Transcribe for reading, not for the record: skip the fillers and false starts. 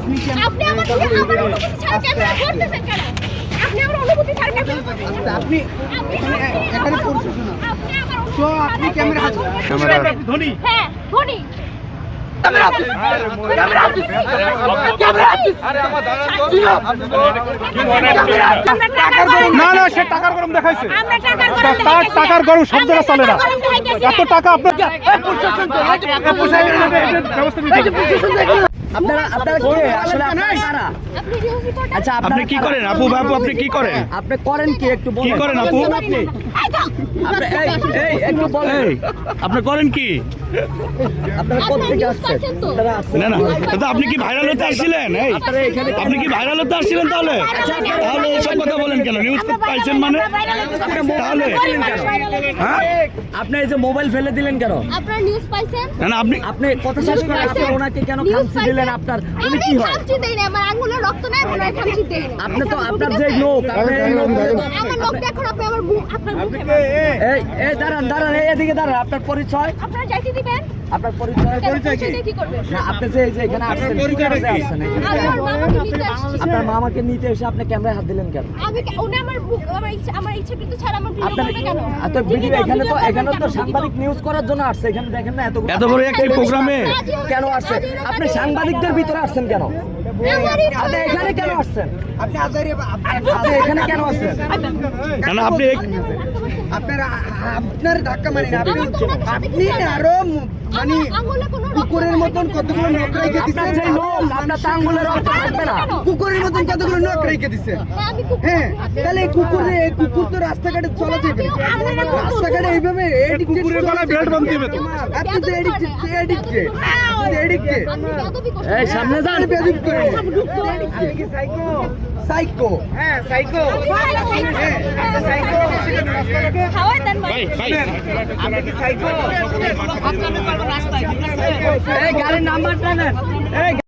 আপনি আমার অনুমতি ছাড়া ক্যামেরা করতেছেন কেন? আপনি আমার অনুমতি ছাড়া ক্যামেরা আপনি এখানে পরিচয় না তো আপনি ক্যামেরা হাত ধনী হ্যাঁ ধনী না না সে টাকার গরম দেখাইছে টাকার গরম শব্দটা চলে না এত টাকা আপনার আচ্ছা আপনি কি করেন আপু বাবু আপনি কি করেন আপনি করেন কি একটু কি করেন আপু একটু বলেন আপনি করেন কি আপনারা কোথেকে আসছেন আপনারা আসছেন না না তো আপনি কি ভাইরাল হতে আসছিলেন এই আপনি কি ভাইরাল হতে আসছিলেন তাহলে তাহলে এসব কথা বলেন কেন নিউজ পাইছেন মানে তাহলে হ্যাঁ আপনি এই যে মোবাইল ফেলে দিলেন কেন আপনারা নিউজ পাইছেন? না না আপনি আপনি কথা শেষ করে আপনি ওনাকে কেন খামচি দিলেন আপনার উনি কি হয় খামচি দেই না, আমার আঙ্গুলে রক্ত নাই, মনে হয় খামচি দেই না। আপনি তো আপনার যে লোক আপনি এই লোক আমার লোক দেখুন, আপনি আমার আপনার মুখে এই দাঁড়ান দাঁড়ান এদিকে দাঁড়ান আপনার পরিচয় আপনারা যাইতে দিবেন? আপনার পরিচয় কি করবেন? না আপনি যে এই যে এখানে আসছেন কি কাজে আসছেন এখানে? আমি আমার মামাকে নিতে আসছি। আপনার মামাকে নিতে এসে আপনি ক্যামেরায় হাত দিলেন কেন উনি আমার ইচ্ছা কিন্তু ছাড়া আমার ভিডিও আপনার করবে কেন? এত ভিডিও এখানে তো সাংবাদিক নিউজ করার জন্য আসছে এখানে দেখেন না এত বড় একটা প্রোগ্রামে কেন আসছে আপনি সাংবাদিকদের ভিতরে আসছেন কেন আপনি এখানে কেন আসছেন আপনি আজারে আপনি এখানে কেন আসছেন না না আপনি আপনার ধাক্কা মারেন আপনি আরো মানে কুকুরের মতন কতগুলো নখ রেখে আপনার যে দিচ্ছেন লোক আপনার তো আঙ্গুলের রক্ত থাকবে না কুকুরের মতন কতগুলো নখ রেখে দিচ্ছেন হ্যাঁ তাহলে এই কুকুর তো রাস্তাঘাটে চলা যাবে না। রাস্তাঘাটে এইভাবে কুকুরের গলায় বেল্ট বাঁধতে হবে তো আপনি তো এডিক্টে এই সামনে যান বেদিক করে সাইকো হ্যাঁ সাইকো খাওয়াই দেন ভাই। ভাই আপনি কি সাইকো এই গাড়ির নাম্বারটা নেন এই